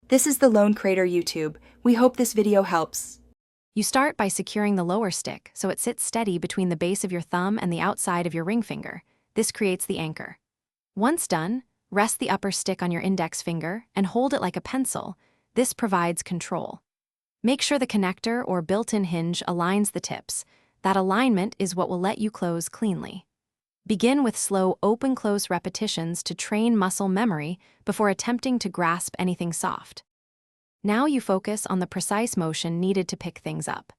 This is the Lone Crater YouTube. We hope this video helps. You start by securing the lower stick so it sits steady between the base of your thumb and the outside of your ring finger. This creates the anchor. Once done, rest the upper stick on your index finger and hold it like a pencil. This provides control. Make sure the connector or built-in hinge aligns the tips. That alignment is what will let you close cleanly. Begin with slow open-close repetitions to train muscle memory before attempting to grasp anything soft. Now you focus on the precise motion needed to pick things up.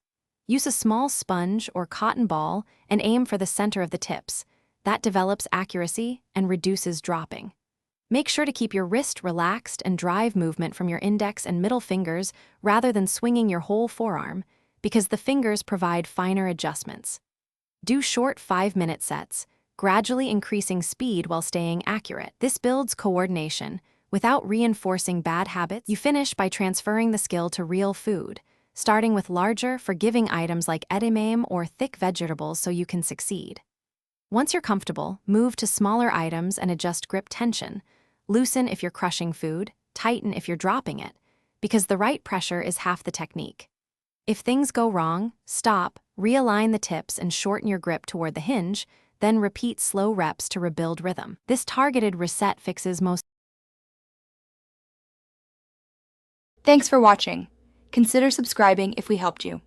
Use a small sponge or cotton ball and aim for the center of the tips. That develops accuracy and reduces dropping. Make sure to keep your wrist relaxed and drive movement from your index and middle fingers rather than swinging your whole forearm, because the fingers provide finer adjustments. Do short 5-minute sets, gradually increasing speed while staying accurate. This builds coordination. Without reinforcing bad habits, you finish by transferring the skill to real food, starting with larger, forgiving items like edamame or thick vegetables so you can succeed. Once you're comfortable, move to smaller items and adjust grip tension. Loosen if you're crushing food, tighten if you're dropping it, because the right pressure is half the technique. If things go wrong, stop, realign the tips and shorten your grip toward the hinge, then repeat slow reps to rebuild rhythm. This targeted reset fixes most. Thanks for watching. Consider subscribing if we helped you.